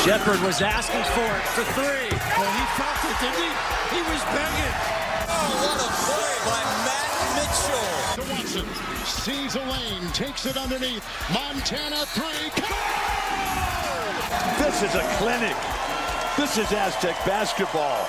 Shepard was asking for it for three. Oh, he felt it, didn't he? He was begging. Oh, what a play by Matt Mitchell. To Watson, sees a lane, takes it underneath. Montana three. This is a clinic. This is Aztec basketball.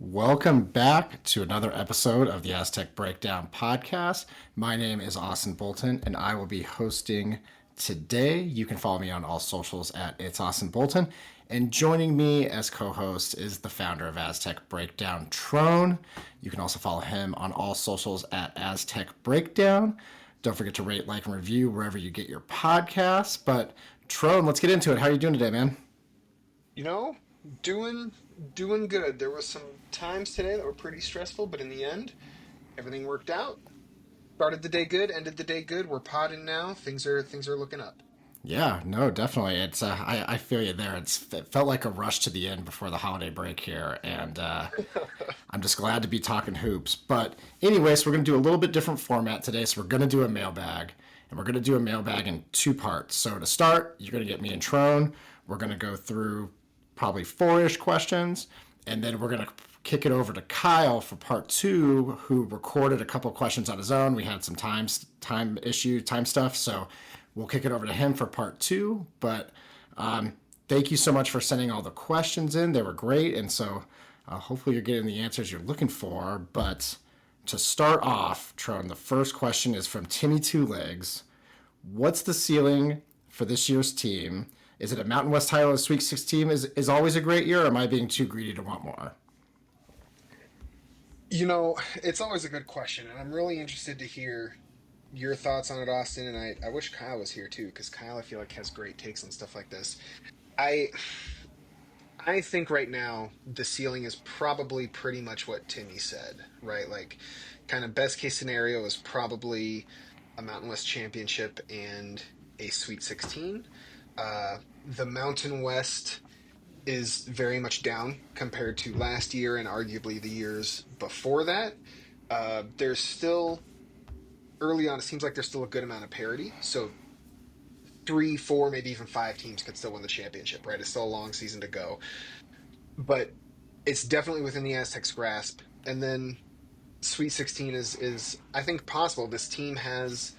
Welcome back to another episode of the Aztec Breakdown podcast. My name is Austin Bolton, and I will be hosting today. You can follow me on all socials at It's Austin Bolton. And joining me as co-host is the founder of Aztec Breakdown, Trone. You can also follow him on all socials at Aztec Breakdown. Don't forget to rate, like, and review wherever you get your podcasts. But Trone, let's get into it. How are you doing today, man? You know, doing good. There was some times today that were pretty stressful, but in the end, everything worked out. Started the day good, ended the day good. We're potting now. Things are looking up. Yeah, no, definitely. It's I feel you there. It felt like a rush to the end before the holiday break here, and I'm just glad to be talking hoops. But anyways, we're going to do a little bit different format today. So we're going to do a mailbag, and we're going to do a mailbag in two parts. So to start, you're going to get me and Trone. We're going to go through probably 4-ish questions, and then we're going to kick it over to Kyle for part 2, who recorded a couple questions on his own. We had some time stuff, so we'll kick it over to him for part 2. But thank you so much for sending all the questions in. They were great, and so hopefully you're getting the answers you're looking for. But to start off, Tron, the first question is from Timmy Two Legs. What's the ceiling for this year's team? Is it a Mountain West title as Sweet 16 is always a great year, or am I being too greedy to want more? You know, it's always a good question, and I'm really interested to hear your thoughts on it, Austin, and I wish Kyle was here too, because Kyle, I feel like, has great takes on stuff like this. I think right now the ceiling is probably pretty much what Timmy said, right? Like, kind of best case scenario is probably a Mountain West championship and a Sweet 16. The Mountain West is very much down compared to last year and arguably the years before that. There's still, early on, it seems like there's still a good amount of parity. So 3, 4, maybe even 5 teams could still win the championship, right? It's still a long season to go. But it's definitely within the Aztecs' grasp. And then Sweet 16 is I think, possible. This team has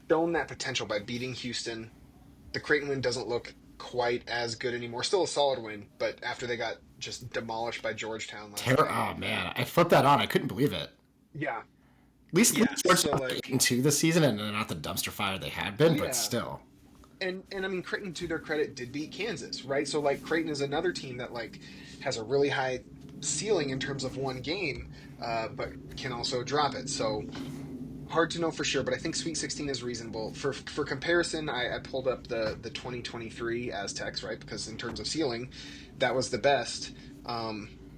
shown that potential by beating Houston. The Creighton win doesn't look quite as good anymore. Still a solid win, but after they got just demolished by Georgetown last night. Oh, man. I flipped that on. I couldn't believe it. Yeah. At least Georgetown so, like, 8-2 this season, and they're not the dumpster fire they had been, yeah. But still. And I mean, Creighton, to their credit, did beat Kansas, right? So, like, Creighton is another team that, like, has a really high ceiling in terms of one game, but can also drop it. So, hard to know for sure, but I think Sweet 16 is reasonable. For comparison, I pulled up the 2023 Aztecs, right? Because in terms of ceiling, that was the best.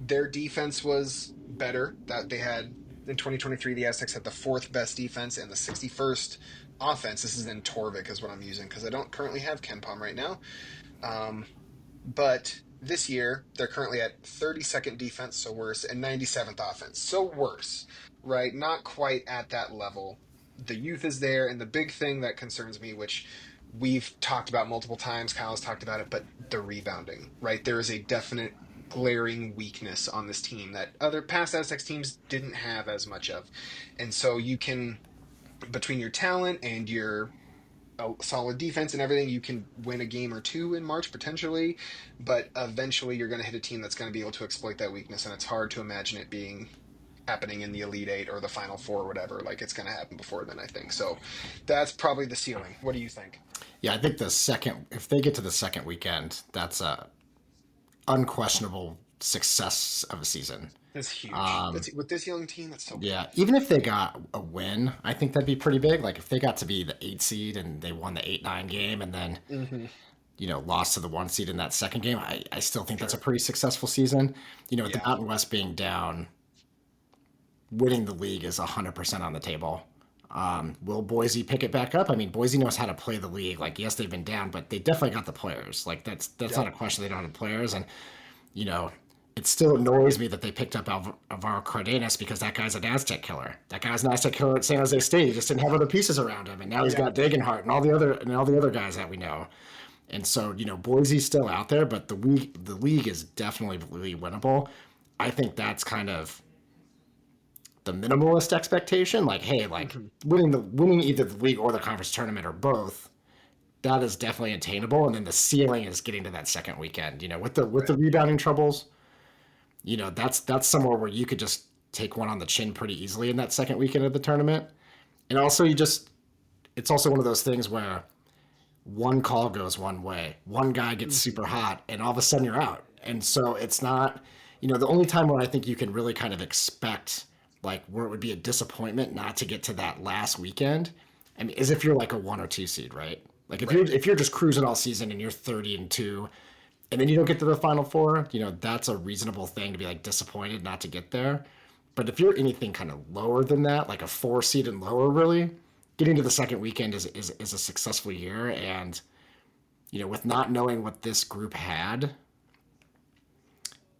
Their defense was better. That they had in 2023, the Aztecs had the 4th best defense and the 61st offense. This is in Torvik is what I'm using because I don't currently have KenPom right now. But this year, they're currently at 32nd defense, so worse, and 97th offense, so worse. Right, not quite at that level. The youth is there, and the big thing that concerns me, which we've talked about multiple times, Kyle's talked about it, but the rebounding, right? There is a definite glaring weakness on this team that other past Aztecs teams didn't have as much of. And so you can, between your talent and your solid defense and everything, you can win a game or 2 in March potentially, but eventually you're going to hit a team that's going to be able to exploit that weakness, and it's hard to imagine it being happening in the Elite 8 or the Final 4 or whatever. Like, it's going to happen before then, I think. So that's probably the ceiling. What do you think? Yeah, I think if they get to the second weekend, that's a unquestionable success of a season. That's huge. With this young team, that's so big. Yeah, even if they got a win, I think that'd be pretty big. Like, if they got to be the 8 seed and they won the 8-9 game and then, lost to the 1 seed in that second game, I still think that's a pretty successful season. With the Mountain West being down, winning the league is 100% on the table. Will Boise pick it back up? I mean, Boise knows how to play the league. Like, yes, they've been down, but they definitely got the players. Like, that's not a question. They don't have the players. And, it still annoys me that they picked up Alvaro Cardenas because that guy's an Aztec killer. That guy's an Aztec killer at San Jose State. He just didn't have other pieces around him. And now he's got Degenhart and all the other guys that we know. And so, Boise's still out there, but the league is definitely winnable. I think that's kind of the minimalist expectation. Like, hey, like Mhm. winning either the league or the conference tournament or both, that is definitely attainable. And then the ceiling is getting to that second weekend. With the Right. rebounding troubles, that's somewhere where you could just take one on the chin pretty easily in that second weekend of the tournament. And also, it's also one of those things where one call goes one way, one guy gets super Mhm. hot, and all of a sudden you're out. And so it's not, the only time where I think you can really kind of expect, like, where it would be a disappointment not to get to that last weekend, I mean, is if you're like a 1 or 2 seed, right? Like if you're Right. if you're just cruising all season and you're 30-2, and then you don't get to the final four, that's a reasonable thing to be like disappointed not to get there. But if you're anything kind of lower than that, like a 4 seed and lower, really, getting to the second weekend is a successful year. And with not knowing what this group had,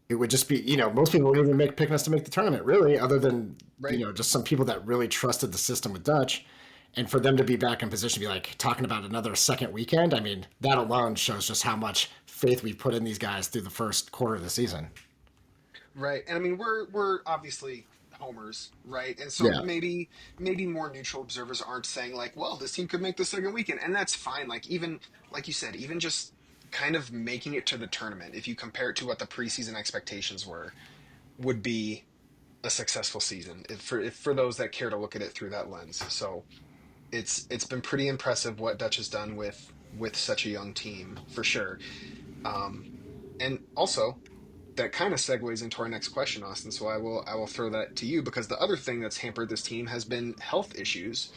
it would just be, most people wouldn't even picking us to make the tournament, really, other than, Right. just some people that really trusted the system with Dutch. And for them to be back in position to be like talking about another second weekend, I mean, that alone shows just how much faith we've put in these guys through the first quarter of the season. Right. And I mean, we're obviously homers, right? And so Yeah. maybe more neutral observers aren't saying like, well, this team could make the second weekend, and that's fine. Like even like you said, even just kind of making it to the tournament, if you compare it to what the preseason expectations were, would be a successful season if for those that care to look at it through that lens. So it's been pretty impressive what Dutch has done with such a young team for sure. Um, and also that kind of segues into our next question, Austin. So I will throw that to you because the other thing that's hampered this team has been health issues.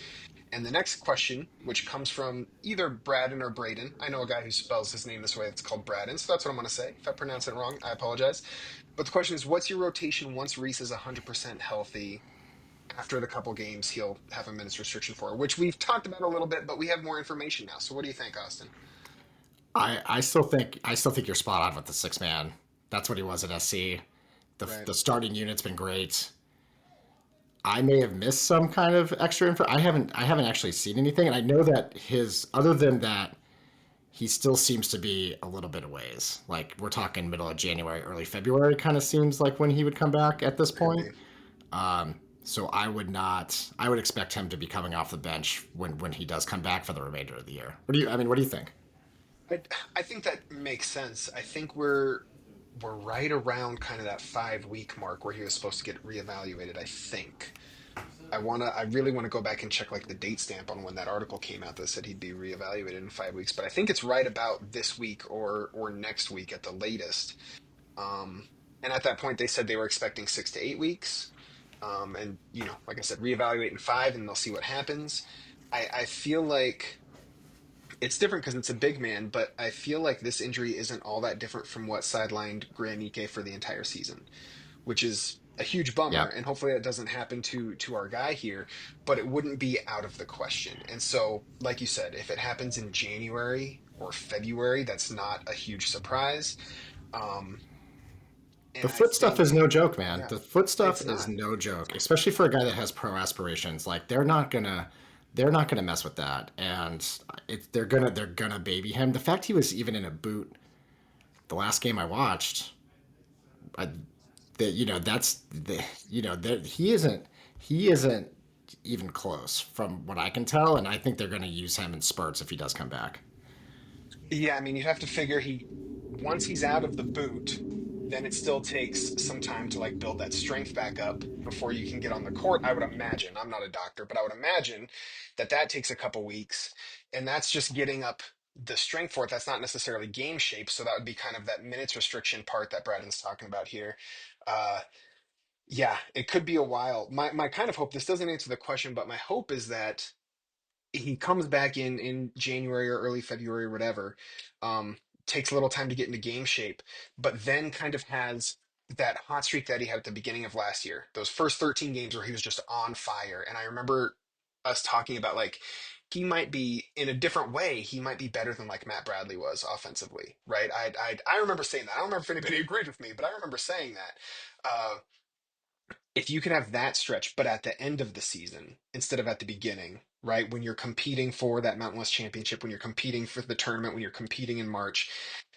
And the next question, which comes from either Braden or Braden, I know a guy who spells his name this way. It's called Braden, so that's what I'm going to say. If I pronounce it wrong, I apologize. But the question is, what's your rotation once Reese is 100% healthy? After the couple games, he'll have a minutes restriction for, which we've talked about a little bit, but we have more information now. So what do you think, Austin? I still think you're spot on with the 6 man. That's what he was at SC. The Right. the starting unit's been great. I may have missed some kind of extra info. I haven't actually seen anything, and I know that his other than that, he still seems to be a little bit of ways. Like we're talking middle of January, early February, kind of seems like when he would come back at this Could point. be. So I would not. I would expect him to be coming off the bench when he does come back for the remainder of the year. What do you think? I I think that makes sense. I think we're right around kind of that 5 week mark where he was supposed to get reevaluated, I think. I really want to go back and check like the date stamp on when that article came out that said he'd be reevaluated in 5 weeks, but I think it's right about this week or next week at the latest. Um, and at that point they said they were expecting 6 to 8 weeks. And like I said, reevaluate in five and they'll see what happens. I feel like it's different because it's a big man, but I feel like this injury isn't all that different from what sidelined Graham Ike for the entire season, which is a huge bummer. Yeah. And hopefully that doesn't happen to our guy here, but it wouldn't be out of the question. And so, like you said, if it happens in January or February, that's not a huge surprise. Um, The and I foot stuff is think, no joke, man. yeah, The foot stuff it's is not. no joke, especially for a guy that has pro aspirations. Like they're not gonna mess with that, and they're gonna baby him. The fact he was even in a boot the last game I watched, I, that that's the that he isn't even close from what I can tell, and I think they're gonna use him in spurts if he does come back. Yeah, I mean, you have to figure once he's out of the boot, then it still takes some time to like build that strength back up before you can get on the court. I would imagine. I'm not a doctor, but I would imagine that takes a couple weeks, and that's just getting up the strength for it. That's not necessarily game shape, so that would be kind of that minutes restriction part that Braden's talking about here. Uh, yeah, it could be a while. My kind of hope, this doesn't answer the question, but my hope is that he comes back in January or early February or whatever, um, takes a little time to get into game shape, but then kind of has that hot streak that he had at the beginning of last year. Those first 13 games where he was just on fire. And I remember us talking about like he might be in a different way, he might be better than like Matt Bradley was offensively, right? I remember saying that. I don't remember if anybody agreed with me, but I remember saying that. If you could have that stretch, but at the end of the season instead of at the beginning, right? When you're competing for that Mountain West Championship, when you're competing for the tournament, when you're competing in March,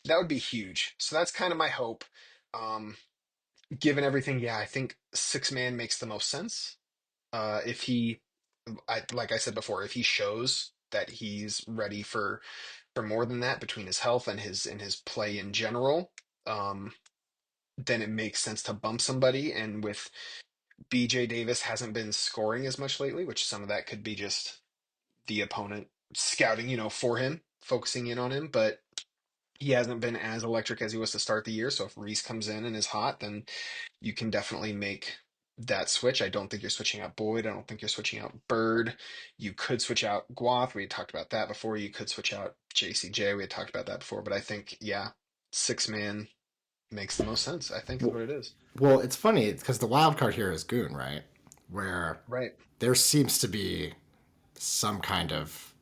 that would be huge. So that's kind of my hope. Um, Given everything, yeah, I think six man makes the most sense. If he, like I said before, if he shows that he's ready for more than that between his health and his play in general, um, then it makes sense to bump somebody. And with BJ Davis hasn't been scoring as much lately, which some of that could be just the opponent scouting, for him, focusing in on him, but he hasn't been as electric as he was to start the year. So if Reese comes in and is hot, then you can definitely make that switch. I don't think you're switching out Boyd. I don't think you're switching out Bird. You could switch out Guath. We had talked about that before. You could switch out JCJ. We had talked about that before. But I think, yeah, six man makes the most sense. I think is what it is. Well, it's funny because the wild card here is Goon, right? Where Right. there seems to be some kind of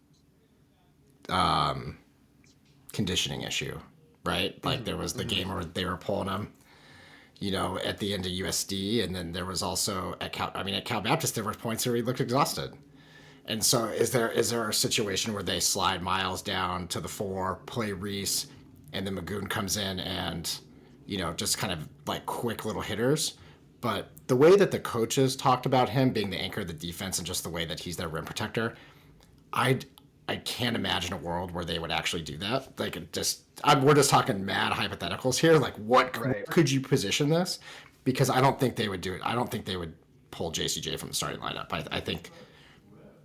conditioning issue, right? Like there was the game where they were pulling him, at the end of USD, and then there was also at Cal Baptist there were points where he looked exhausted. And so is there a situation where they slide Miles down to the 4, play Reese, and then Magoon comes in and just kind of like quick little hitters? But the way that the coaches talked about him being the anchor of the defense and just the way that he's their rim protector, I can't imagine a world where they would actually do that. Like, we're just talking mad hypotheticals here. Like, what could you position this? Because I don't think they would do it. I don't think they would pull JCJ from the starting lineup. I think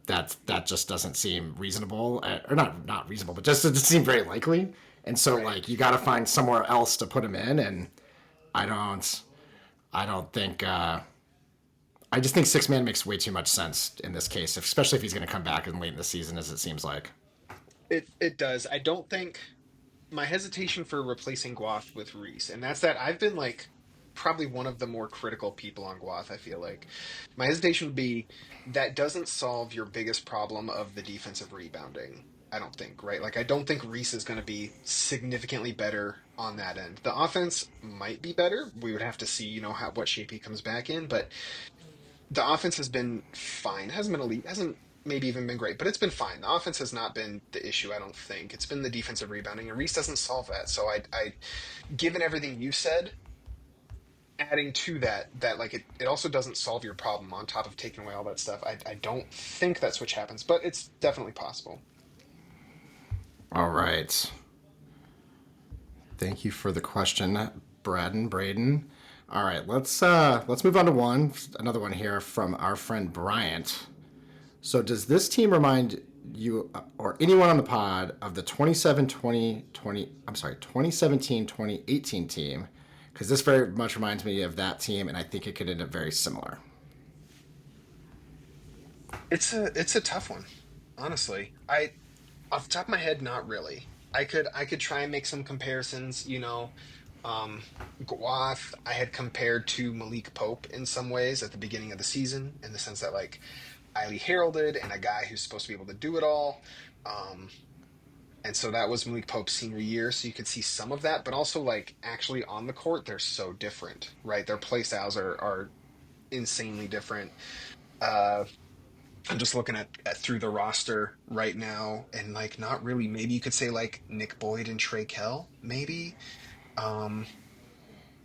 that just doesn't seem reasonable, or not reasonable, but just doesn't seem very likely. And so, like, you got to find somewhere else to put him in. And I don't think. I just think six man makes way too much sense in this case, especially if he's going to come back in late in the season, as it seems like. It does. I don't think my hesitation for replacing Guath with Reese, and that's that I've been like probably one of the more critical people on Guath, I feel like. My hesitation would be that doesn't solve your biggest problem of the defensive rebounding. I don't think, right? Like, I don't think Reese is going to be significantly better on that end. The offense might be better. We would have to see, what shape he comes back in, but the offense has been fine. Hasn't been elite. Hasn't maybe even been great, but it's been fine. The offense has not been the issue, I don't think. It's been the defensive rebounding, and Reese doesn't solve that. So given everything you said, adding to that like it also doesn't solve your problem on top of taking away all that stuff. I don't think that switch happens, but it's definitely possible. All right. Thank you for the question, Braden. All right, let's move on to another one here from our friend Bryant. So does this team remind you or anyone on the pod of the 2017-2018 team? Because this very much reminds me of that team, and I think it could end up very similar. It's a tough one, honestly. Off the top of my head, not really. I could try and make some comparisons, Guath, I had compared to Malik Pope in some ways at the beginning of the season, in the sense that, like, highly heralded and a guy who's supposed to be able to do it all. And so that was Malik Pope's senior year, so you could see some of that, but also, like, actually on the court, they're so different, right? Their play styles are insanely different. I'm just looking at through the roster right now, and, like, not really. Maybe you could say, like, Nick Boyd and Trey Kell, maybe.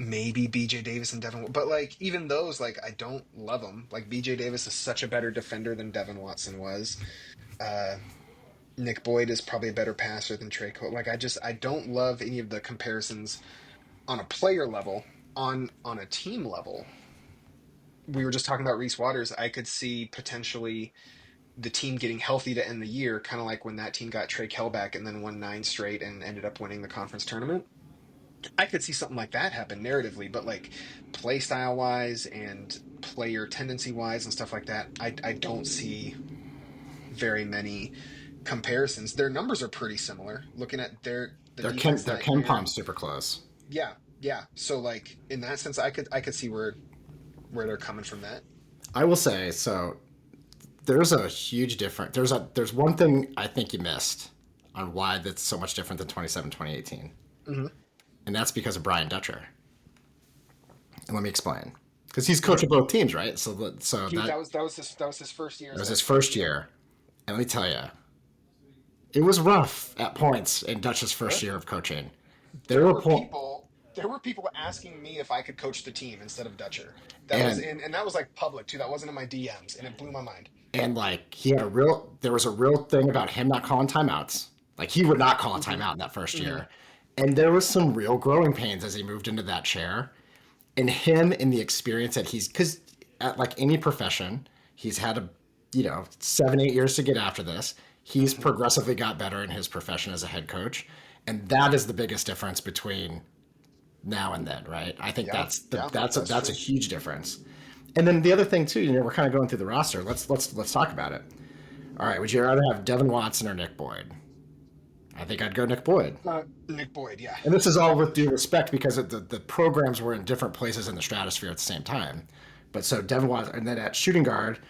Maybe BJ Davis and Devin, but like even those, like, I don't love them. Like, BJ Davis is such a better defender than Devin Watson was. Nick Boyd is probably a better passer than Trey Cole. Like, I don't love any of the comparisons on a player level. On a team level, we were just talking about Reese Waters. I could see potentially the team getting healthy to end the year, kind of like when that team got Trey Kell back and then won 9 straight and ended up winning the conference tournament. I could see something like that happen narratively, but like play style wise and player tendency wise and stuff like that, I don't see very many comparisons. Their numbers are pretty similar. Looking at their Ken Palm's super close. Yeah. So, like, in that sense, I could see where they're coming from that. I will say, so there's a huge difference. There's one thing I think you missed on why that's so much different than 2018. Mm-hmm. And that's because of Brian Dutcher. And let me explain. Because he's coaching both teams, right? That was his first year. It was his first year. And let me tell you, it was rough at points in Dutch's first year of coaching. There were people asking me if I could coach the team instead of Dutcher. That was and and that was like public too. That wasn't in my DMs, and it blew my mind. and like there was a real thing about him not calling timeouts. Like he would not call a timeout in that first year. And there was some real growing pains as he moved into that chair. And him and the experience that because at like any profession, he's had 7-8 years to get after this. He's progressively got better in his profession as a head coach. And that is the biggest difference between now and then, right? I think that's a huge difference. And then the other thing too, we're kind of going through the roster. Let's talk about it. All right, would you rather have Devin Watson or Nick Boyd? I think I'd go Nick Boyd. Nick Boyd, yeah. And this is all with due respect because the programs were in different places in the stratosphere at the same time. But so Devin Watson, and then at shooting guard,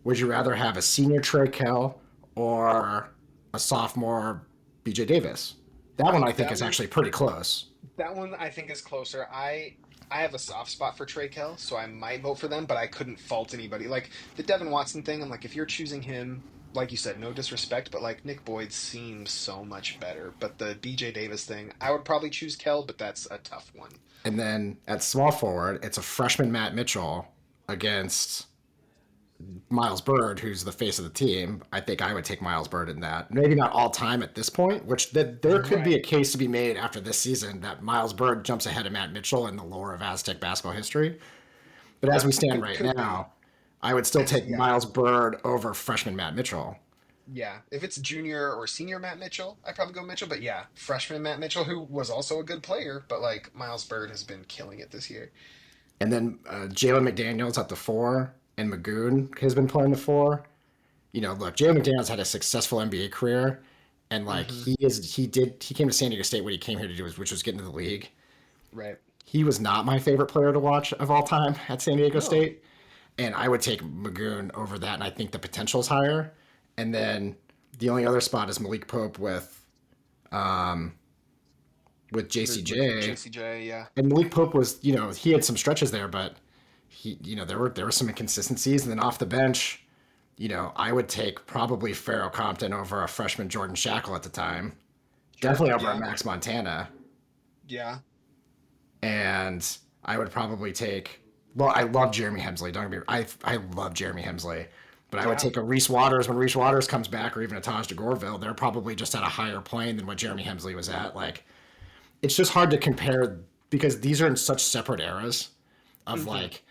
would you rather have a senior Trey Kell or a sophomore BJ Davis? That one I think is actually pretty close. That one I think is closer. I have a soft spot for Trey Kell, so I might vote for them, but I couldn't fault anybody. Like the Devin Watson thing, I'm like, if you're choosing him, like you said, no disrespect, but like Nick Boyd seems so much better. But the BJ Davis thing, I would probably choose Kell, but that's a tough one. And then at small forward, it's a freshman Matt Mitchell against Miles Bird, who's the face of the team. I think I would take Miles Bird in that. Maybe not all time at this point, which there could be a case to be made after this season that Miles Bird jumps ahead of Matt Mitchell in the lore of Aztec basketball history. But as we stand right now, I would still take Miles Bird over freshman Matt Mitchell. Yeah, if it's junior or senior Matt Mitchell, I'd probably go Mitchell. But yeah, freshman Matt Mitchell, who was also a good player, but like Miles Bird has been killing it this year. And then Jalen McDaniels at the 4, and Magoon has been playing the 4. Look, Jalen McDaniels had a successful NBA career, and like he came to San Diego State. What he came here to do which was get into the league. Right. He was not my favorite player to watch of all time at San Diego State, and I would take Magoon over that, and I think the potential is higher. And then the only other spot is Malik Pope with JCJ. JCJ, yeah. And Malik Pope was, he had some stretches there, but he, there were some inconsistencies. And then off the bench, I would take probably Pharaoh Compton over a freshman Jordan Shackle at the time. Definitely over a Max Montana. Yeah. And I would probably take, well, I love Jeremy Hemsley. Don't get me, I love Jeremy Hemsley. But I would take a Reese Waters when Reese Waters comes back, or even a Taj DeGorville. They're probably just at a higher plane than what Jeremy Hemsley was at. Like, it's just hard to compare because these are in such separate eras of like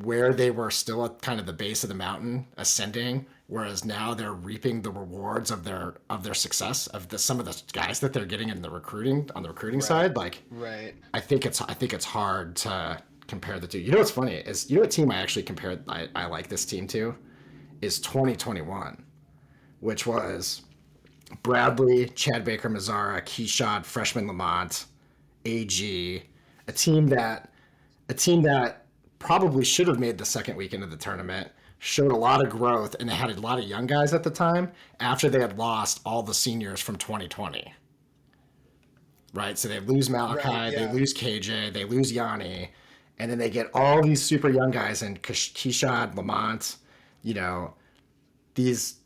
where they were still at kind of the base of the mountain ascending, whereas now they're reaping the rewards of their success of some of the guys that they're getting in the recruiting side. Like, right. I think it's hard to compare the two. What's funny is what team I actually compared. I like this team to. Is 2021, which was Bradley, Chad Baker, Mazzara, Keshad, freshman Lamont, AG, a team that probably should have made the second weekend of the tournament, showed a lot of growth, and they had a lot of young guys at the time after they had lost all the seniors from 2020. Right, so they lose Malachi, they lose KJ, they lose Yanni, and then they get all these super young guys in Keshad, Lamont. This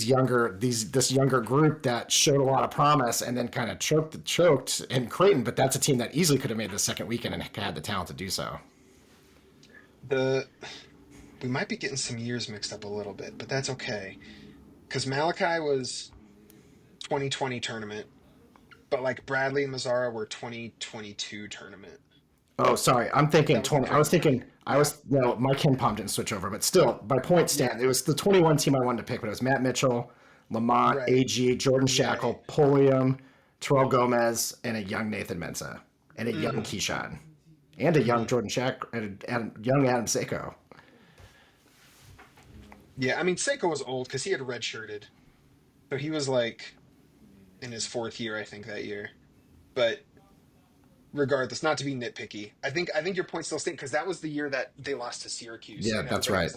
younger group that showed a lot of promise and then kind of choked in Creighton, but that's a team that easily could have made the second weekend and had the talent to do so. We might be getting some years mixed up a little bit, but that's okay. Because Malachi was 2020 tournament, but like Bradley and Mazzara were 2022 tournament. Oh, sorry. I'm thinking 20. No, my Ken Palm didn't switch over, but still, by point stand, it was the 21 team I wanted to pick, but it was Matt Mitchell, Lamont, AG, Jordan Shackle, Polium, Terrell Gomez, and a young Nathan Mensah, and a young Keyshawn, and a young Jordan Shackle, and a young Adam Seiko. Yeah, I mean, Seiko was old because he had redshirted. So he was like in his 4th year, I think, that year. But regardless, not to be nitpicky, I think your point still stands because that was the year that they lost to Syracuse. Yeah, that's right.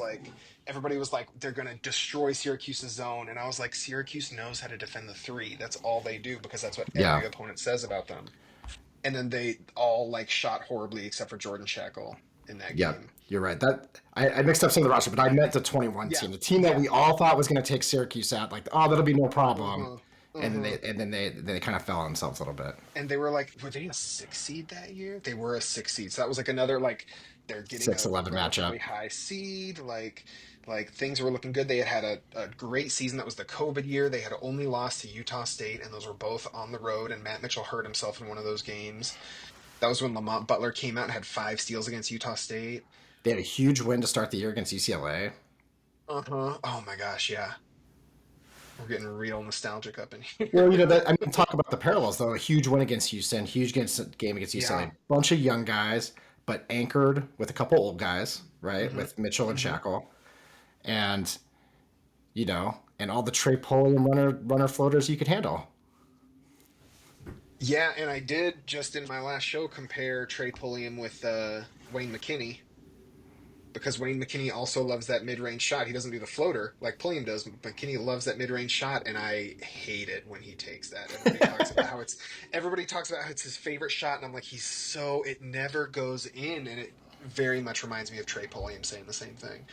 Everybody was like, they're going to destroy Syracuse's zone, and I was like, Syracuse knows how to defend the 3. That's all they do because that's what every opponent says about them. And then they all like shot horribly except for Jordan Shackle. in that Yep, game. you're right. That I mixed up some of the roster, but I meant the 21 Yeah, team, the team that yeah. we all thought was going to take Syracuse out. Like, oh, that'll be no problem, Uh-huh. and then Uh-huh. they kind of fell on themselves a little bit. And they were like, were they a 6 seed that year? They were a 6 seed. So that was like another like they're getting a 6-11 relatively matchup. high seed. Like things were looking good. They had a great season. That was the COVID year. They had only lost to Utah State, and those were both on the road. And Matt Mitchell hurt himself in one of those games. That was when Lamont Butler came out and had 5 steals against Utah State. They had a huge win to start the year against UCLA. Uh-huh. Oh my gosh, yeah. We're getting real nostalgic up in Well, here. that I mean, talk about the parallels though. A huge win against Houston, game against UCLA. Yeah. Bunch of young guys, but anchored with a couple old guys, right? Hmm. With Mitchell and Hmm. Shackle, and and all the Trey Pulliam runner floaters you could handle. Yeah, and I did just in my last show compare Trey Pulliam with Wayne McKinney because Wayne McKinney also loves that mid-range shot. He doesn't do the floater like Pulliam does. McKinney loves that mid-range shot, and I hate it when he takes that. Everybody talks about how it's his favorite shot, and I'm like, it never goes in, and it very much reminds me of Trey Pulliam saying the same thing.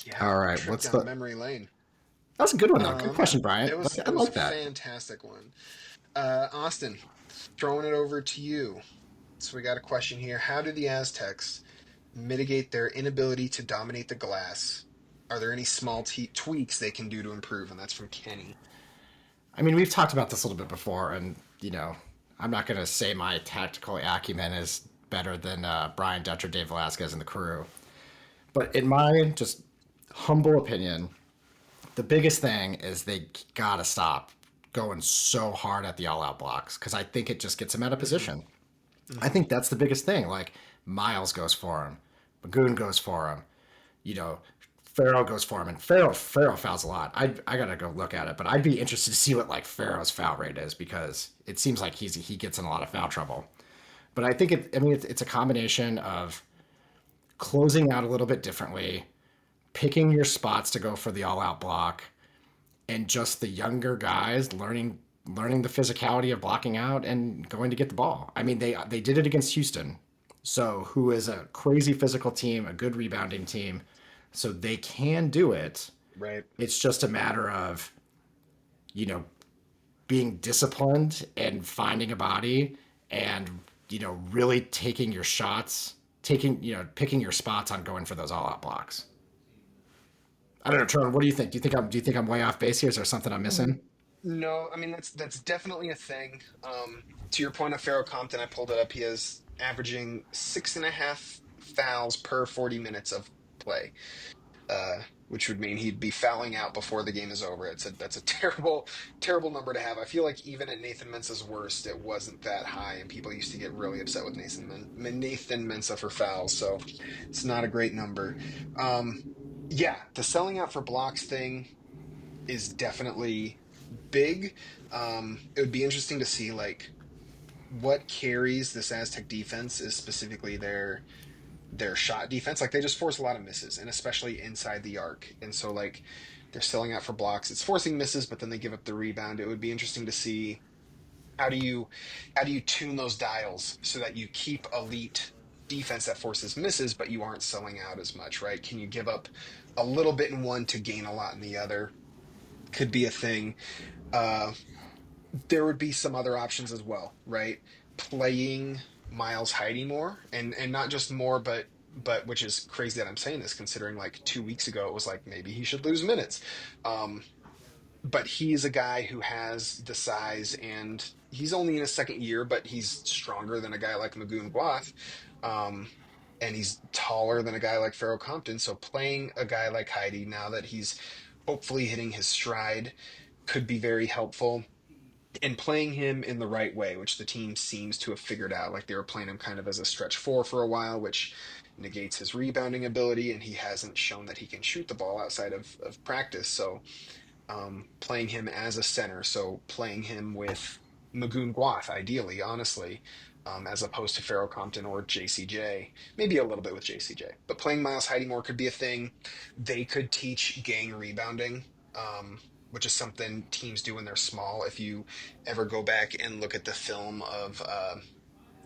Yeah, All right, trip what's down the? memory lane. That's a good one though. Good question, Brian. It I was a like that. fantastic one. Austin, throwing it over to you. So we got a question here. How do the Aztecs mitigate their inability to dominate the glass? Are there any small tweaks they can do to improve? And that's from Kenny. I mean, we've talked about this a little bit before, and I'm not going to say my tactical acumen is better than Brian Dutch or Dave Velasquez and the crew, but in my just humble opinion, the biggest thing is they gotta stop going so hard at the all-out blocks because I think it just gets them out of Hmm. position. I Hmm. think that's the biggest thing. Like Miles goes for him, Magoon goes for him, you know, Farrell goes for him, and Farrell fouls a lot. I gotta go look at it, but I'd be interested to see what like Farrell's foul rate is because it seems like he gets in a lot of foul trouble. But I think it's a combination of closing out a little bit differently, picking your spots to go for the all-out block, and just the younger guys learning the physicality of blocking out and going to get the ball. I mean, they did it against Houston, so who is a crazy physical team, a good rebounding team, so they can do it. Right. It's just a matter of you know being disciplined and finding a body and really taking your shots, picking your spots on going for those all-out blocks. I don't know, Tron. What do you think? Do you think I'm way off base here? Is there something I'm missing? No, I mean that's definitely a thing. To your point of Pharaoh Compton, I pulled it up. He is averaging 6.5 fouls per 40 minutes of play, which would mean he'd be fouling out before the game is over. That's a terrible, terrible number to have. I feel like even at Nathan Mensah's worst, it wasn't that high, and people used to get really upset with Nathan Mensah for fouls. So it's not a great number. Um, yeah, the selling out for blocks thing is definitely big. It would be interesting to see like what carries this Aztec defense is specifically their shot defense. Like they just force a lot of misses, and especially inside the arc. And so like they're selling out for blocks. It's forcing misses, but then they give up the rebound. It would be interesting to see how do you tune those dials so that you keep elite defense that forces misses, but you aren't selling out as much, right? Can you give up a little bit in one to gain a lot in the other? Could be a thing. Uh, there would be some other options as well, right? Playing Miles Heidi more, and not just more, but which is crazy that I'm saying this, considering like 2 weeks ago it was like maybe he should lose minutes. Um, but he's a guy who has the size, and he's only in his second year, but he's stronger than a guy like Magoon Guath. Um, and he's taller than a guy like Pharaoh Compton. So playing a guy like Heidi now that he's hopefully hitting his stride could be very helpful, and playing him in the right way, which the team seems to have figured out. Like they were playing him kind of as a stretch four for a while, which negates his rebounding ability, and he hasn't shown that he can shoot the ball outside of practice. So playing him as a center, so playing him with Magoon Guath, ideally, honestly, as opposed to Pharaoh Compton or JCJ, maybe a little bit with JCJ. But playing Miles Heidi more could be a thing. They could teach gang rebounding, which is something teams do when they're small. If you ever go back and look at the film of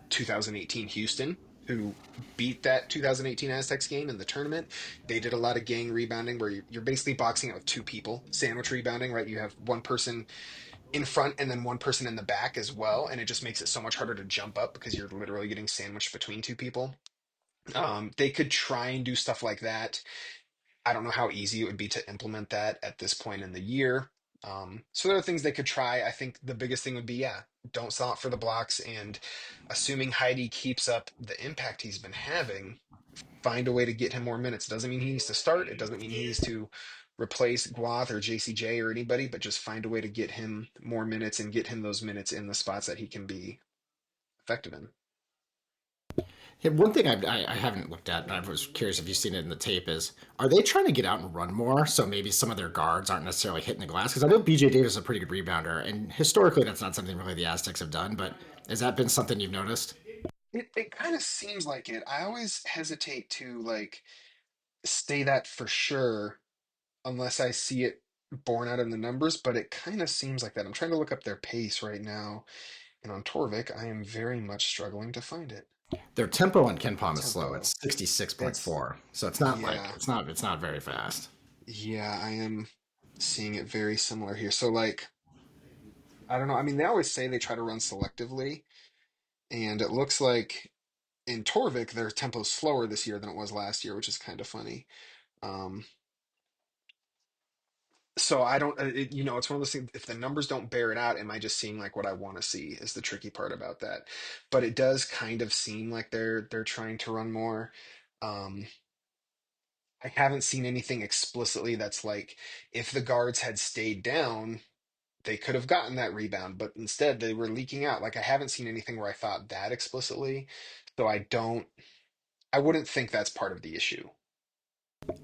2018 Houston, who beat that 2018 Aztecs game in the tournament. They did a lot of gang rebounding where you're basically boxing out with two people, sandwich rebounding, right? You have one person in front and then one person in the back as well, and it just makes it so much harder to jump up because you're literally getting sandwiched between two people. They could try and do stuff like that. I don't know how easy it would be to implement that at this point in the year. So there are things they could try. I think the biggest thing would be, yeah, don't sell out for the blocks. And assuming Heidi keeps up the impact he's been having, find a way to get him more minutes. Doesn't mean he needs to start. It doesn't mean he needs to replace Guath or JCJ or anybody, but just find a way to get him more minutes and get him those minutes in the spots that he can be effective in. Yeah, one thing I haven't looked at, and I was curious if you've seen it in the tape, is are they trying to get out and run more? So maybe some of their guards aren't necessarily hitting the glass? Because I know BJ Davis is a pretty good rebounder, and historically that's not something really the Aztecs have done, but has that been something you've noticed? It kind of seems like it. I always hesitate to like say that for sure unless I see it borne out in the numbers, but it kind of seems like that. I'm trying to look up their pace right now, and on Torvik, I am very much struggling to find it. Their tempo in Ken Palm is slow. Tempo. It's It's 66.4. So it's not like yeah, it's not very fast. yeah, I am seeing it very similar here. So like, I don't know. I mean, they always say they try to run selectively, and it looks like in Torvik, their tempo's slower this year than it was last year, which is kind of funny. Um, So I don't, it's one of those things. If the numbers don't bear it out, am I just seeing like what I want to see? Is the tricky part about that. But it does kind of seem like they're trying to run more. Um, I haven't seen anything explicitly that's like if the guards had stayed down, they could have gotten that rebound, but instead they were leaking out. Like I haven't seen anything where I thought that explicitly. So I wouldn't think that's part of the issue.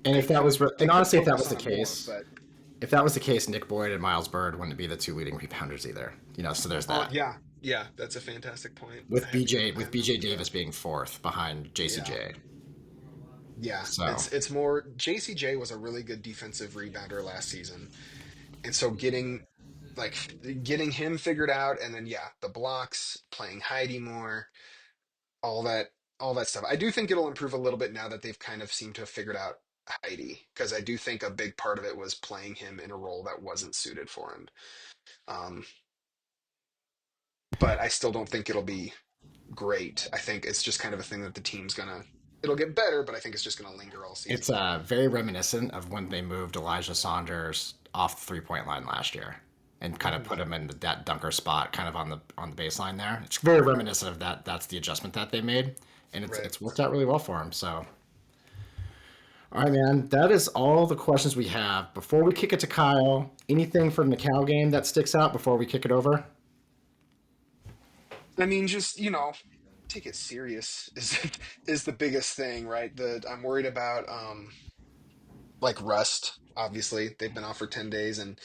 And if that was, They and could honestly, if that focus was the on it more, case, but if that was the case, Nick Boyd and Miles Bird wouldn't be the two leading rebounders either. So there's that. yeah, yeah, that's a fantastic point. I With hadn't BJ looked at that. Davis being fourth behind Yeah. JCJ. Yeah, So it's more JCJ was a really good defensive rebounder last season. And so getting him figured out and then yeah, the blocks, playing Heidi more, all that all that stuff. I do think it'll improve a little bit now that they've kind of seemed to have figured out Heidi because I do think a big part of it was playing him in a role that wasn't suited for him. Um, but I still don't think it'll be great. I think it's just kind of a thing that the team's gonna it'll get better, but I think it's just gonna linger all it's season. very reminiscent of when they moved Elijah Saunders off the 3 point line last year and kind of Mhm. put him in that dunker spot, kind of on the baseline there. It's very reminiscent of that. That's the adjustment that they made, and Right. it's worked out really well for him. So, all right, man, that is all the questions we have. Before we kick it to Kyle, anything from the Cal game that sticks out before we kick it over? I mean, just, take it serious is is the biggest thing, right? I'm worried about like rust. Obviously, they've been off for 10 days and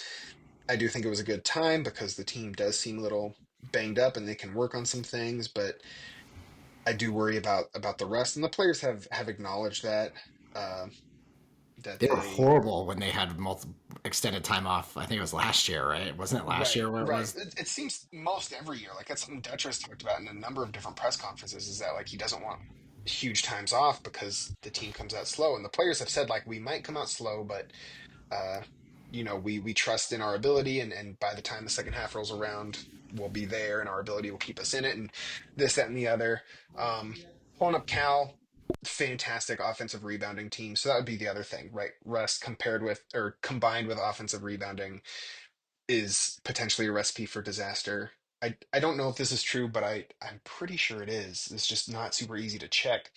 I do think it was a good time because the team does seem a little banged up and they can work on some things, but I do worry about the rest and the players have acknowledged uh that They were they horrible when they had multiple extended time off. I think it was last year, right? Wasn't it last right, year where it right. was? It seems most every year, like that's something Dutcher has talked about in a number of different press conferences, is that like he doesn't want huge times off because the team comes out slow. And the players have said like we might come out slow, but uh, we trust in our ability, and by the time the second half rolls around, we'll be there, and our ability will keep us in it, and this, that, and the other. Um, Pulling up Cal, fantastic offensive rebounding team. So that would be the other thing, right? Rust compared with or combined with offensive rebounding is potentially a recipe for disaster. I don't know if this is true, but I'm pretty sure it is. It's just not super easy to check.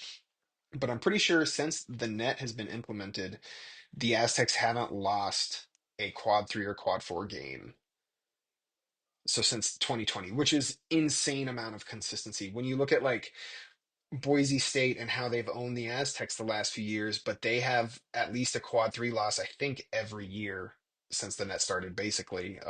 But I'm pretty sure since the net has been implemented, the Aztecs haven't lost a quad three or quad four game. So since 2020, which is insane amount of consistency. When you look at like Boise State and how they've owned the Aztecs the last few years, but they have at least a quad three loss, I think, every year since the net started, basically.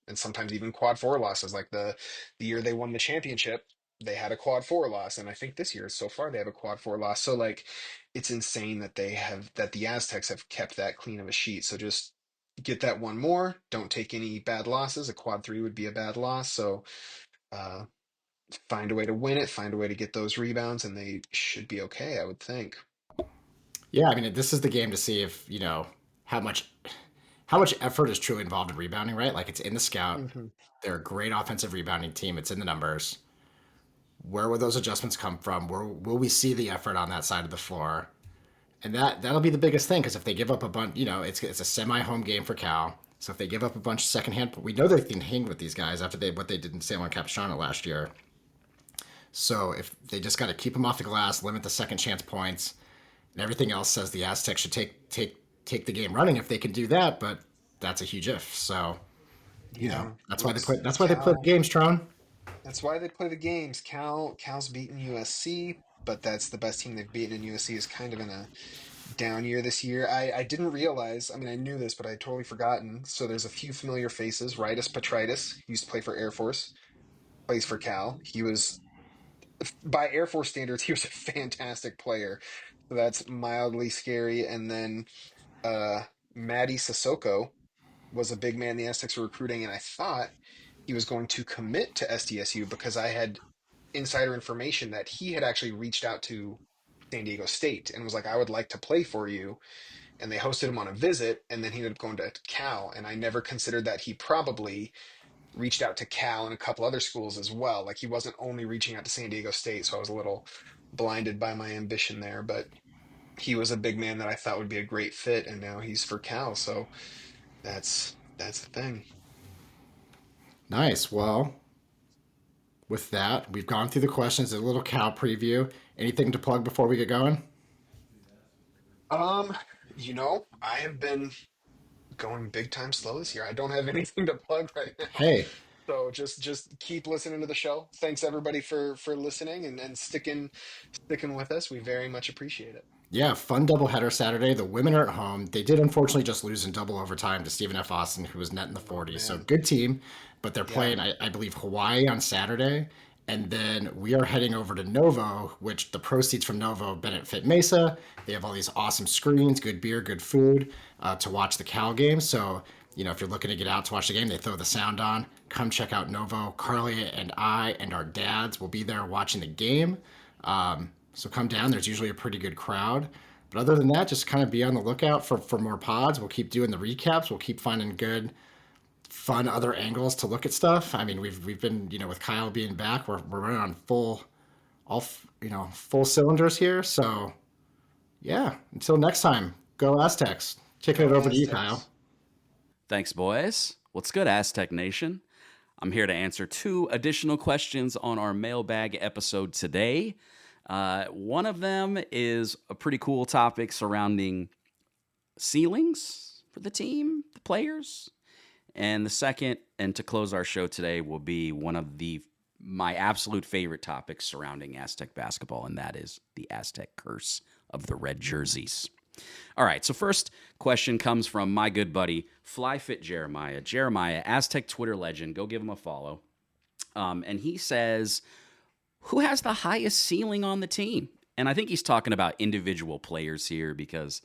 And sometimes even quad four losses. Like the year they won the championship, they had a quad four loss. And I think this year so far they have a quad four loss. So like it's insane that the Aztecs have kept that clean of a sheet. So just get that one more. Don't take any bad losses. A quad three would be a bad loss. So uh find a way to win it, find a way to get those rebounds, and they should be okay, I would think. Yeah, I mean, this is the game to see if, how much how much effort is truly involved in rebounding, right? Like it's in the scout. Hmm. They're a great offensive rebounding team. It's in the numbers. Where will those adjustments come from? Where will we see the effort on that side of the floor? And that'll be the biggest thing because if they give up a bunch, it's a semi-home game for Cal. So if they give up a bunch of secondhand, we know they can hang with these guys after what they did in San Juan Capistrano last year. So if they just got to keep them off the glass, limit the second chance points, and everything else says the Aztecs should take the game running if they can do that. But that's a huge if. So Yeah, that's why they looks play. That's why they play the Cal. games, Tron. That's why they play the games. Cal's beaten USC, but that's the best team they've beaten, and USC is kind of in a down year this year. I didn't realize. I mean, I knew this, but I had totally forgotten. So there's a few familiar faces. Ritus Petritus used to play for Air Force, plays for Cal. He was, by Air Force standards, he was a fantastic player. So that's mildly scary. And then uh, Matty Sissoko was a big man the Aztecs were recruiting, and I thought he was going to commit to SDSU because I had insider information that he had actually reached out to San Diego State and was like, I would like to play for you. And they hosted him on a visit, and then he ended up going to Cal. And I never considered that he probably reached out to Cal and a couple other schools as well. Like he wasn't only reaching out to San Diego State, so I was a little blinded by my ambition there. But he was a big man that I thought would be a great fit, and now he's for Cal. So that's the thing. Nice. Well, with that, we've gone through the questions. A little Cal preview. Anything to plug before we get going? Um, I have been going big time slow this year. I don't have anything to plug right now. Hey, So just keep listening to the show. Thanks everybody for listening and sticking with us. We very much appreciate it. yeah, fun doubleheader Saturday. The women are at home. They did unfortunately just lose in double overtime to Stephen F. Austin, who was net in the Oh 40s. So man. good team, but they're Yeah. playing, I believe, Hawaii on Saturday. And then we are heading over to Novo, which the proceeds from Novo benefit Mesa. They have all these awesome screens, good beer, good food to watch the Cal game. So, if you're looking to get out to watch the game, they throw the sound on. Come check out Novo. Carly and I and our dads will be there watching the game. So come down. There's usually a pretty good crowd. But other than that, just kind of be on the lookout for more pods. We'll keep doing the recaps. We'll keep finding good, fun other angles to look at stuff. I mean, we've been, with Kyle being back, we're running on full cylinders here. So yeah, until next time, go Aztecs. Kicking it Go over to you, Aztecs. Kyle. Thanks, boys. What's good, Aztec Nation? I'm here to answer 2 additional questions on our mailbag episode today. One of them is a pretty cool topic surrounding ceilings for the team, the players. And the second, and to close our show today, will be one of my absolute favorite topics surrounding Aztec basketball, and that is the Aztec curse of the red jerseys. All right, so first question comes from my good buddy, FlyFit Jeremiah. Jeremiah, Aztec Twitter legend. Go give him a follow. And he says, who has the highest ceiling on the team? And I think he's talking about individual players here because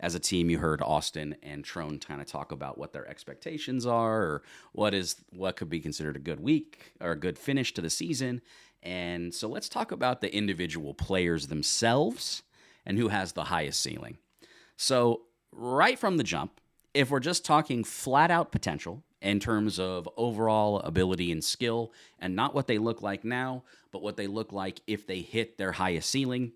as a team, you heard Austin and Trone kind of talk about what their expectations are or what could be considered a good week or a good finish to the season. And so let's talk about the individual players themselves and who has the highest ceiling. So right from the jump, if we're just talking flat out potential in terms of overall ability and skill and not what they look like now, but what they look like if they hit their highest ceiling,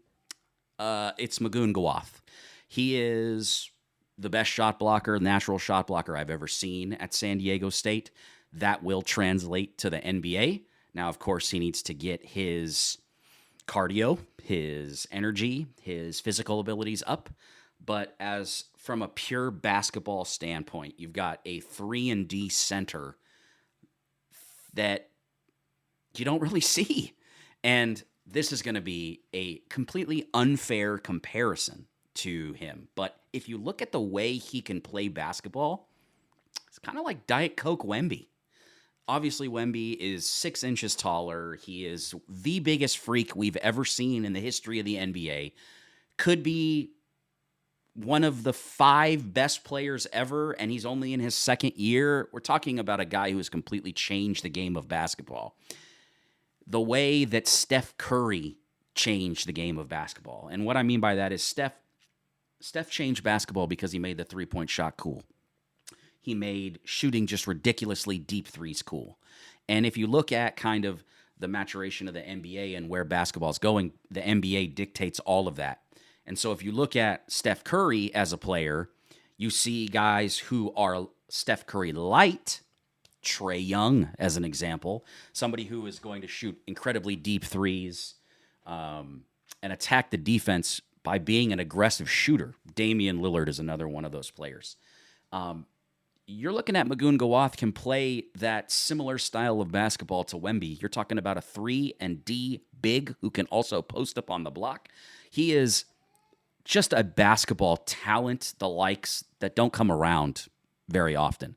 it's Magoon Gawath. He is the best shot blocker, natural shot blocker I've ever seen at San Diego State. That will translate to the NBA. Now, of course, he needs to get his cardio, his energy, his physical abilities up. But as from a pure basketball standpoint, you've got a 3-and-D center that you don't really see. And this is going to be a completely unfair comparison to him. But if you look at the way he can play basketball, it's kind of like Diet Coke Wemby. Obviously, Wemby is 6 inches taller. He is the biggest freak we've ever seen in the history of the NBA. Could be one of the 5 best players ever, and he's only in his second year. We're talking about a guy who has completely changed the game of basketball. the way that Steph Curry changed the game of basketball. And what I mean by that is Steph changed basketball because he made the three-point shot cool. He made shooting just ridiculously deep threes cool. And if you look at kind of the maturation of the NBA and where basketball is going, the NBA dictates all of that. And so if you look at Steph Curry as a player, you see guys who are Steph Curry light, Trae Young as an example, somebody who is going to shoot incredibly deep threes and attack the defense by being an aggressive shooter. Damian Lillard is another one of those players. You're looking at Magoon Gawath can play that similar style of basketball to Wemby. You're talking about a 3-and-D big who can also post up on the block. He is just a basketball talent, the likes that don't come around very often.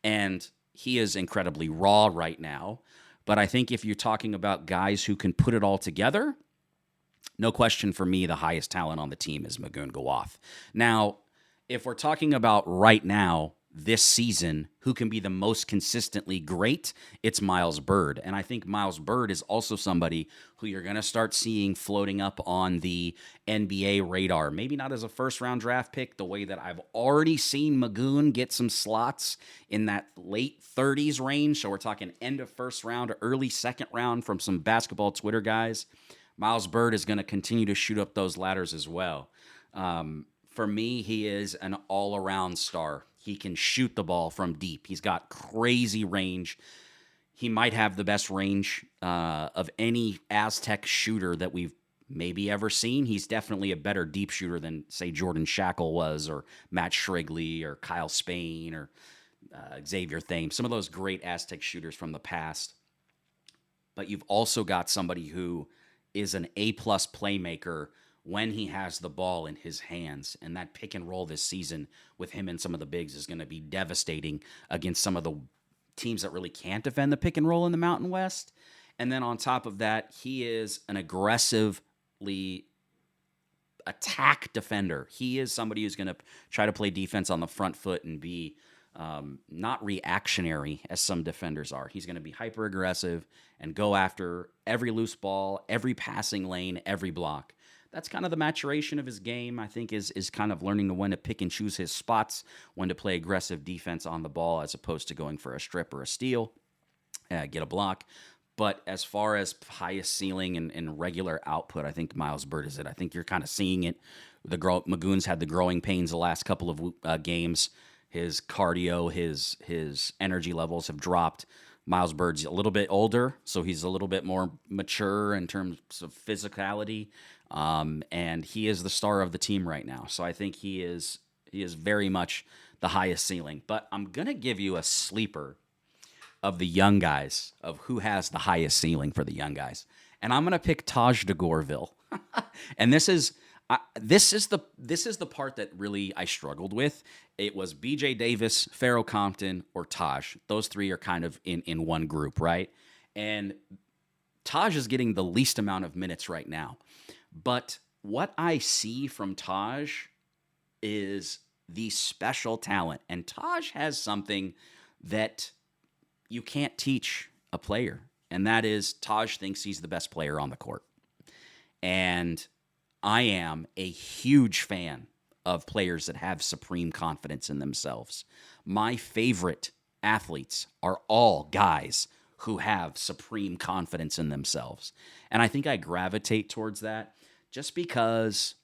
And he is incredibly raw right now. But I think if you're talking about guys who can put it all together, no question for me, the highest talent on the team is Magoon Gawath. Now, if we're talking about right now, this season, who can be the most consistently great, it's Miles Byrd. And I think Miles Byrd is also somebody who you're going to start seeing floating up on the NBA radar. Maybe not as a first-round draft pick, the way that I've already seen Magoon get some slots in that late 30s range. So we're talking end of first round or early second round from some basketball Twitter guys. Miles Byrd is going to continue to shoot up those ladders as well. For me, he is an all-around star. He can shoot the ball from deep. He's got crazy range. He might have the best range of any Aztec shooter that we've maybe ever seen. He's definitely a better deep shooter than, say, Jordan Shackle was, or Matt Shrigley, or Kyle Spain, or Xavier Thames, some of those great Aztec shooters from the past. But you've also got somebody who is an A-plus playmaker when he has the ball in his hands. And that pick and roll this season with him and some of the bigs is going to be devastating against some of the teams that really can't defend the pick and roll in the Mountain West. And then on top of that, he is an aggressively attack defender. He is somebody who's going to try to play defense on the front foot and be not reactionary as some defenders are. He's going to be hyper aggressive and go after every loose ball, every passing lane, every block. That's kind of the maturation of his game, I think, is kind of learning when to pick and choose his spots, when to play aggressive defense on the ball as opposed to going for a strip or a steal, get a block. But as far as highest ceiling and regular output, I think Miles Byrd is it. I think you're kind of seeing it. Magoon's had the growing pains the last couple of games. His cardio, his energy levels have dropped. Miles Byrd's a little bit older, so he's a little bit more mature in terms of physicality. And he is the star of the team right now. So I think he is very much the highest ceiling. But I'm going to give you a sleeper of the young guys, of who has the highest ceiling for the young guys. And I'm going to pick Taj DeGorville. And this is the part that really I struggled with. It was BJ Davis, Pharaoh Compton, or Taj. Those three are kind of in one group, right? And Taj is getting the least amount of minutes right now. But what I see from Taj is the special talent. And Taj has something that you can't teach a player. And that is Taj thinks he's the best player on the court. And I am a huge fan of players that have supreme confidence in themselves. My favorite athletes are all guys who have supreme confidence in themselves. And I think I gravitate towards that just because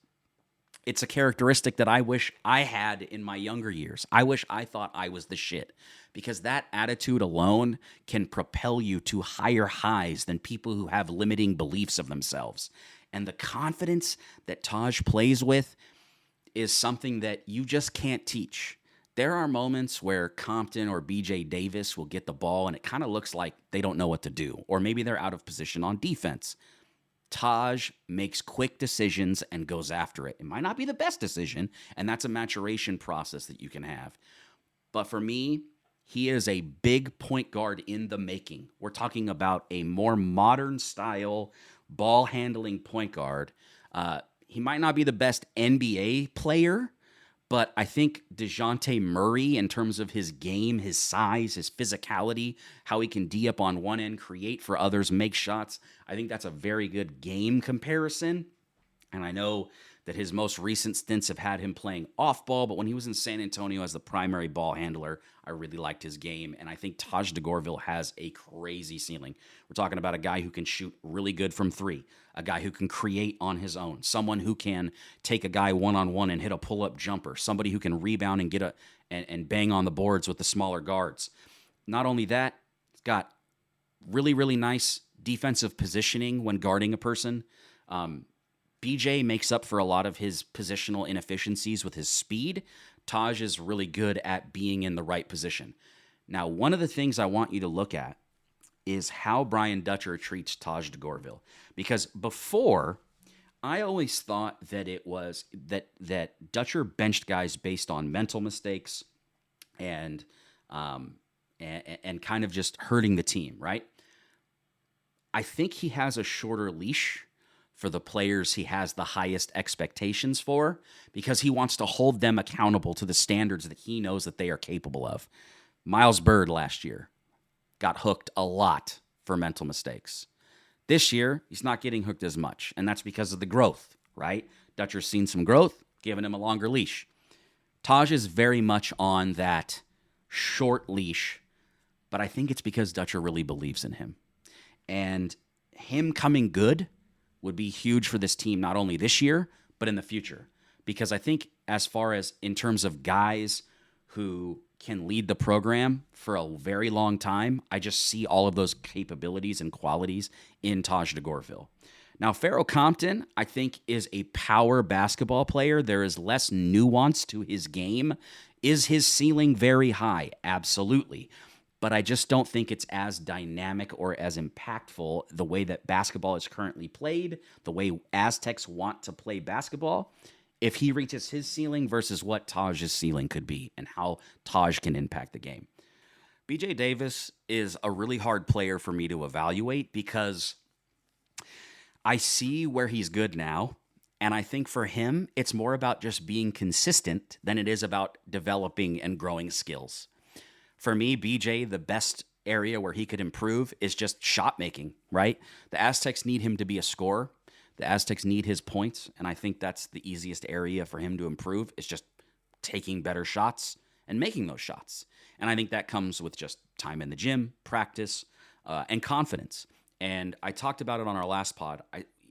it's a characteristic that I wish I had in my younger years. I wish I thought I was the shit, because that attitude alone can propel you to higher highs than people who have limiting beliefs of themselves. And the confidence that Taj plays with is something that you just can't teach. There are moments where Compton or BJ Davis will get the ball and it kind of looks like they don't know what to do, or maybe they're out of position on defense. Taj makes quick decisions and goes after it. It might not be the best decision, and that's a maturation process that you can have. But for me, he is a big point guard in the making. We're talking about a more modern style ball handling point guard. He might not be the best NBA player, But I think DeJounte Murray, in terms of his game, his size, his physicality, how he can D up on one end, create for others, make shots, I think that's a very good game comparison. And I know that his most recent stints have had him playing off ball, but when he was in San Antonio as the primary ball handler, I really liked his game. And I think Taj DeGorville has a crazy ceiling. We're talking about a guy who can shoot really good from three, a guy who can create on his own, someone who can take a guy one-on-one and hit a pull-up jumper, somebody who can rebound and get and bang on the boards with the smaller guards. Not only that, he's got really, really nice defensive positioning when guarding a person. BJ makes up for a lot of his positional inefficiencies with his speed. Taj is really good at being in the right position. Now, one of the things I want you to look at is how Brian Dutcher treats Taj DeGorville. Because before, I always thought that it was that Dutcher benched guys based on mental mistakes and kind of just hurting the team, right? I think he has a shorter leash for the players he has the highest expectations for, because he wants to hold them accountable to the standards that he knows that they are capable of. Miles Bird last year got hooked a lot for mental mistakes. This year, he's not getting hooked as much, and that's because of the growth, right? Dutcher's seen some growth, giving him a longer leash. Taj is very much on that short leash, but I think it's because Dutcher really believes in him. And him coming good would be huge for this team, not only this year, but in the future. Because I think as far as in terms of guys who can lead the program for a very long time, I just see all of those capabilities and qualities in Taj DeGorville. Now, Pharaoh Compton, I think, is a power basketball player. There is less nuance to his game. Is his ceiling very high? Absolutely. But I just don't think it's as dynamic or as impactful the way that basketball is currently played, the way Aztecs want to play basketball, if he reaches his ceiling versus what Taj's ceiling could be and how Taj can impact the game. BJ Davis is a really hard player for me to evaluate because I see where he's good now, and I think for him, it's more about just being consistent than it is about developing and growing skills. For me, BJ, the best area where he could improve is just shot making, right? The Aztecs need him to be a scorer. The Aztecs need his points, and I think that's the easiest area for him to improve is just taking better shots and making those shots. And I think that comes with just time in the gym, practice, and confidence. And I talked about it on our last pod.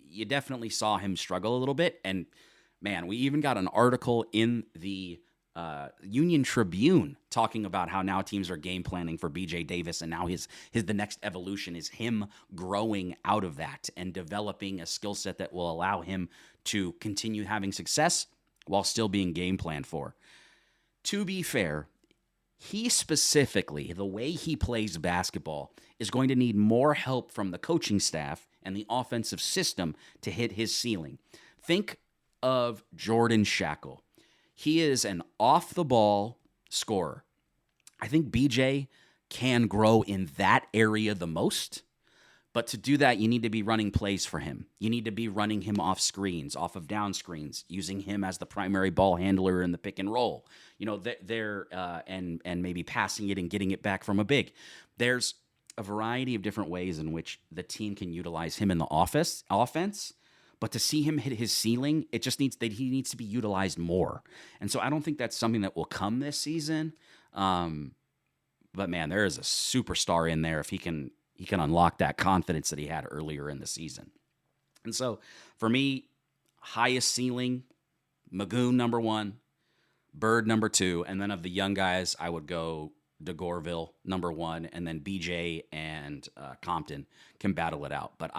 You definitely saw him struggle a little bit, and man, we even got an article in the Union Tribune talking about how now teams are game planning for BJ Davis, and now the next evolution is him growing out of that and developing a skill set that will allow him to continue having success while still being game planned for. To be fair, he specifically, the way he plays basketball, is going to need more help from the coaching staff and the offensive system to hit his ceiling. Think of Jordan Shackle. He is an off-the-ball scorer. I think BJ can grow in that area the most, but to do that, you need to be running plays for him. You need to be running him off screens, off of down screens, using him as the primary ball handler in the pick and roll. You know, and maybe passing it and getting it back from a big. There's a variety of different ways in which the team can utilize him in the offense. But to see him hit his ceiling, he needs to be utilized more. And so I don't think that's something that will come this season. But man, there is a superstar in there if he can unlock that confidence that he had earlier in the season. And so for me, highest ceiling, Magoon number 1, Bird number 2, and then of the young guys, I would go DeGorville number 1, and then BJ and Compton can battle it out. But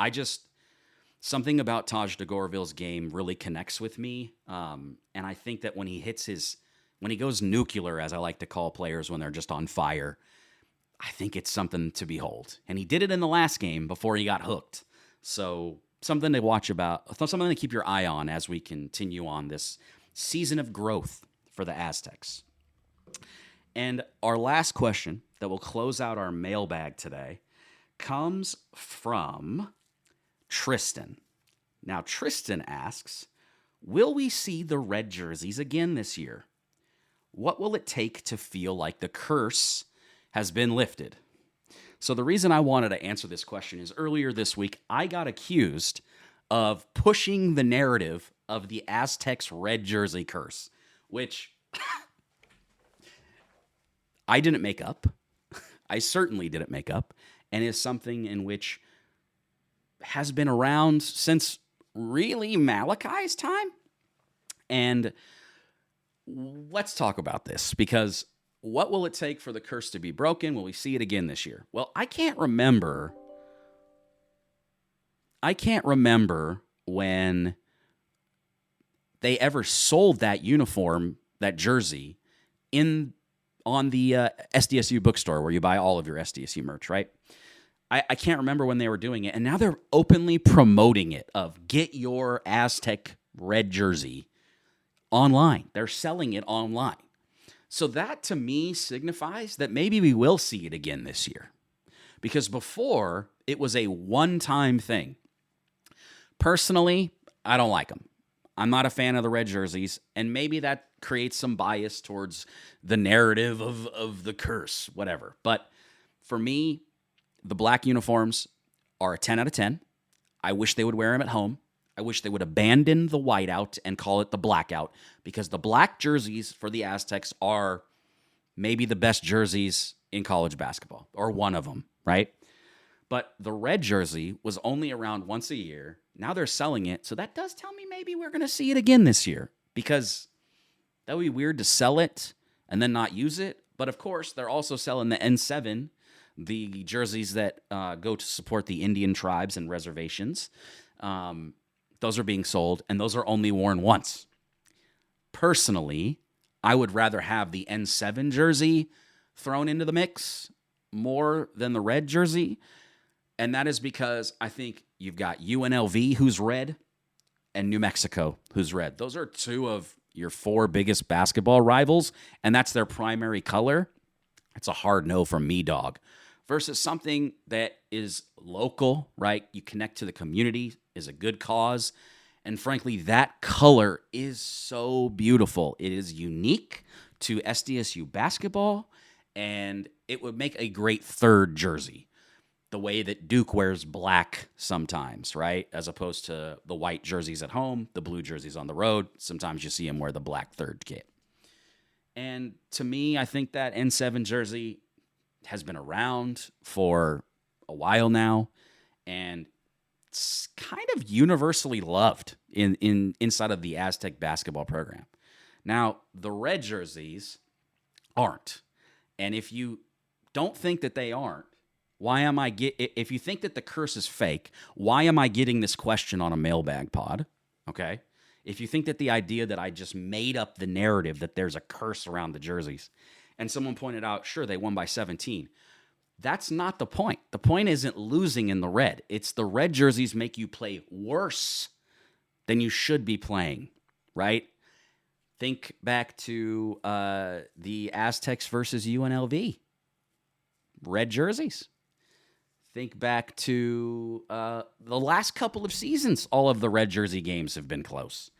something about Taj DeGorville's game really connects with me, and I think that when he goes nuclear, as I like to call players when they're just on fire, I think it's something to behold. And he did it in the last game before he got hooked. So something to watch about, something to keep your eye on as we continue on this season of growth for the Aztecs. And our last question that will close out our mailbag today comes from Tristan. Now, Tristan asks, will we see the red jerseys again this year? what will it take to feel like the curse has been lifted? So the reason I wanted to answer this question is earlier this week, I got accused of pushing the narrative of the Aztecs red jersey curse, which I didn't make up. I certainly didn't make up, and is something in which has been around since really Malachi's time. And let's talk about this, because what will it take for the curse to be broken? Will we see it again this year? Well, I can't remember when they ever sold that uniform, that jersey, on the SDSU bookstore where you buy all of your SDSU merch, right? I can't remember when they were doing it, and now they're openly promoting it of get your Aztec red jersey online. They're selling it online. So that to me signifies that maybe we will see it again this year. Because before, it was a one-time thing. Personally, I don't like them. I'm not a fan of the red jerseys, and maybe that creates some bias towards the narrative of the curse, whatever. But for me, the black uniforms are a 10 out of 10. I wish they would wear them at home. I wish they would abandon the whiteout and call it the blackout, because the black jerseys for the Aztecs are maybe the best jerseys in college basketball, or one of them, right? But the red jersey was only around once a year. Now they're selling it, so that does tell me maybe we're going to see it again this year, because that would be weird to sell it and then not use it. But of course, they're also selling the N7, the jerseys that go to support the Indian tribes and reservations. Those are being sold, and those are only worn once. Personally, I would rather have the N7 jersey thrown into the mix more than the red jersey, and that is because I think you've got UNLV, who's red, and New Mexico, who's red. Those are two of your four biggest basketball rivals, and that's their primary color. It's a hard no from me, dog. Versus something that is local, right? You connect to the community, is a good cause. And frankly, that color is so beautiful. It is unique to SDSU basketball, and it would make a great third jersey. The way that Duke wears black sometimes, right? As opposed to the white jerseys at home, the blue jerseys on the road. Sometimes you see them wear the black third kit. And to me, I think that N7 jersey has been around for a while now, and it's kind of universally loved inside of the Aztec basketball program. Now, the red jerseys aren't. And if you don't think that they aren't, why am I if you think that the curse is fake, why am I getting this question on a mailbag pod? Okay? If you think that the idea that I just made up the narrative that there's a curse around the jerseys, and someone pointed out, sure, they won by 17. That's not the point. The point isn't losing in the red. It's the red jerseys make you play worse than you should be playing, right? Think back to the Aztecs versus UNLV. Red jerseys. Think back to the last couple of seasons. All of the red jersey games have been close.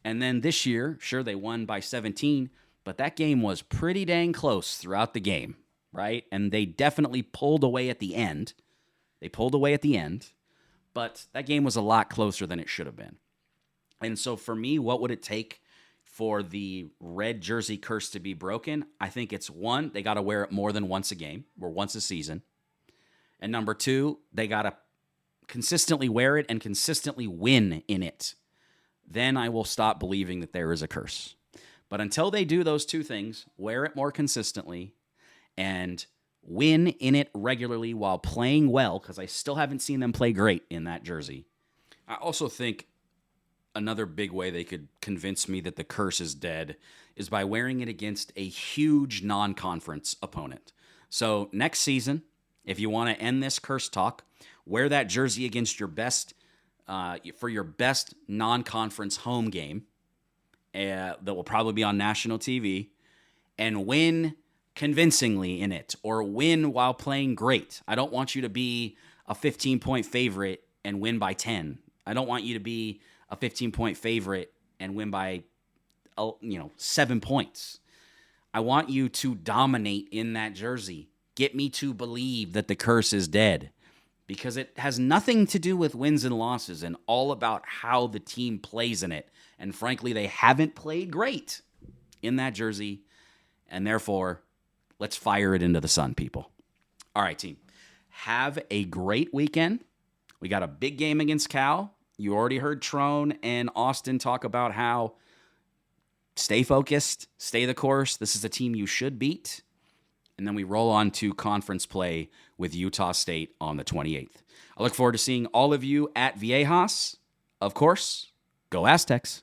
And then this year, sure, they won by 17, but that game was pretty dang close throughout the game, right? And they definitely pulled away at the end. But that game was a lot closer than it should have been. And so for me, what would it take for the red jersey curse to be broken? I think it's one, they got to wear it more than once a game or once a season. And number two, they got to consistently wear it and consistently win in it. Then I will stop believing that there is a curse. But until they do those two things, wear it more consistently and win in it regularly while playing well, because I still haven't seen them play great in that jersey. I also think another big way they could convince me that the curse is dead is by wearing it against a huge non-conference opponent. So next season, if you want to end this curse talk, wear that jersey against your best, for your best non-conference home game that will probably be on national TV, and win convincingly in it, or win while playing great. I don't want you to be a 15-point favorite and win by 10. I don't want you to be a 15-point favorite and win by 7 points. I want you to dominate in that jersey. Get me to believe that the curse is dead, because it has nothing to do with wins and losses and all about how the team plays in it. And frankly, they haven't played great in that jersey. And therefore, let's fire it into the sun, people. All right, team. Have a great weekend. We got a big game against Cal. You already heard Trone and Austin talk about how stay focused, stay the course. This is a team you should beat. And then we roll on to conference play with Utah State on the 28th. I look forward to seeing all of you at Viejas. Of course, go Aztecs.